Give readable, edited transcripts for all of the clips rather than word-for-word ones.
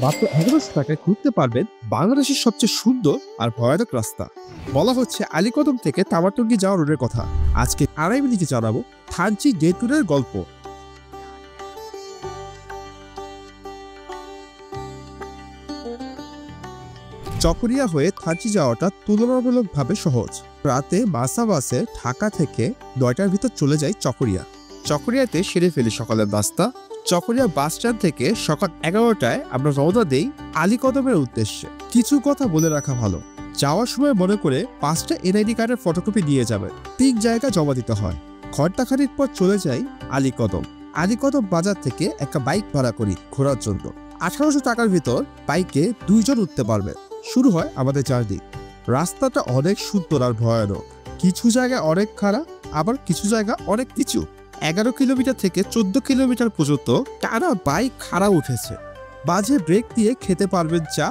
মাত্র 1100 টাকায় ঘুরতে পারবেন বাংলাদেশের সবচেয়ে সুন্দর আর ভয়ানক রাস্তা। বলা হচ্ছে আলীকদম থেকে তামাটুঙ্গি যাওয়ার রোডের কথা। আজকে 2.5 মিনিটে জানাবো থানচি ডে ট্যুরের গল্প। চকরিয়া হয়ে থানচি যাওয়াটা তুলনামূলকভাবে সহজ। রাতে মাসা বাসে ঢাকা থেকে 9টার ভিতর চলে যায় চকরিয়া। চকরিয়াতে সেরে ফেলি সকালের নাস্তা। চকরিয়া বাস স্ট্যান্ড থেকে সকাল 11টায় আমরা রওনা দেই আলীকদমের উদ্দেশ্যে। কিছু কথা বলে রাখা ভালো, যাওয়ার সময় মনে করে 5টা এনআইডি কার্ডের ফটোকপি নিয়ে যাবেন। 3 জায়গা জমা দিতে হয়। ঘন্টাখানিক পর চলে যাই আলীকদম। আলীকদম বাজার থেকে একটা বাইক ভাড়া করি ঘোরার জন্য। 1800 টাকার ভিতর বাইকে 2 জন উঠতে পারবে। শুরু হয় আমাদের জার্নি। রাস্তাটা অনেক সুন্দর আর ভয়ানক। কিছু জায়গায় অনেক খারাপ, আবার কিছু জায়গা অনেক কিছু। 11 কিলোমিটার থেকে 14 কিলোমিটার পর্যন্ত টানা বাইক খাড়া উঠেছে। মাঝে ব্রেক দিয়ে খেতে পারবেন চা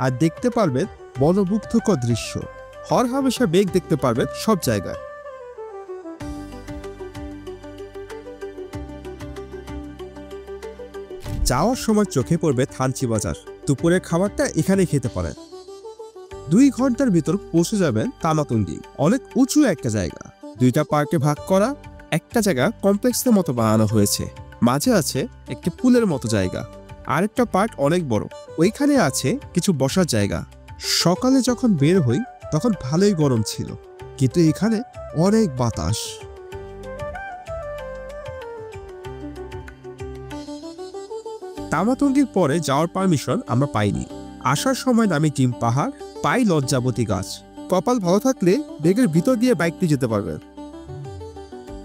আর দেখতে পারবেন মনোমুগ্ধকর দৃশ্য। হরহামেশা মেঘ দেখতে পারবেন সব জায়গায়। যাওয়ার সময় চোখে পড়বে থানচি বাজার। দুপুরের খাবারটা এখানে খেতে পারেন। 2 ঘন্টার ভিতর পৌঁছে যাবেন তামাটুঙ্গি। অনেক উঁচু একটা জায়গা, 2টা পার্টে ভাগ করা। একটা জায়গা কমপ্লেক্সের মতো বানানো হয়েছে। মাঝে আছে একটি পুলের মতো জায়গা। আরেকটা পার্ট অনেক বড়, ওইখানে আছে কিছু বসার জায়গা। সকালে যখন বের হই তখন ভালোই গরম ছিল, কিন্তু এখানে অনেক বাতাস। তামাটুঙ্গির পরে যাওয়ার পারমিশন আমরা পাইনি। আসার সময় নামি টিম পাহাড়, পাই লজ্জাবতী গাছ। কপাল ভালো থাকলে বেগের ভিতর দিয়ে বাইক নিয়ে যেতে পারবেন।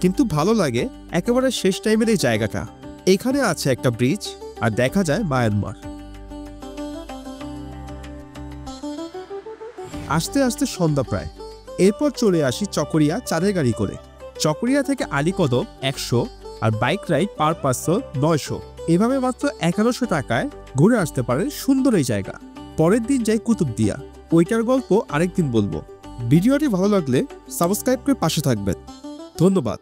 কিন্তু ভালো লাগে একেবারে শেষ টাইমের এই জায়গাটা। এখানে আছে একটা ব্রিজ আর দেখা যায় মায়ানমার। আস্তে আস্তে সন্ধ্যা প্রায়। এরপর চলে আসি চকরিয়া চাঁদের গাড়ি করে। চকরিয়া থেকে আলীকদম 100 আর বাইক রাইড পার পার্সন 900। এভাবে মাত্র 1100 টাকায় ঘুরে আসতে পারেন সুন্দর এই জায়গা। পরের দিন যাই কুতুবদিয়া। ওইটার গল্প আরেকদিন বলবো। ভিডিওটি ভালো লাগলে সাবস্ক্রাইব করে পাশে থাকবেন। ধন্যবাদ।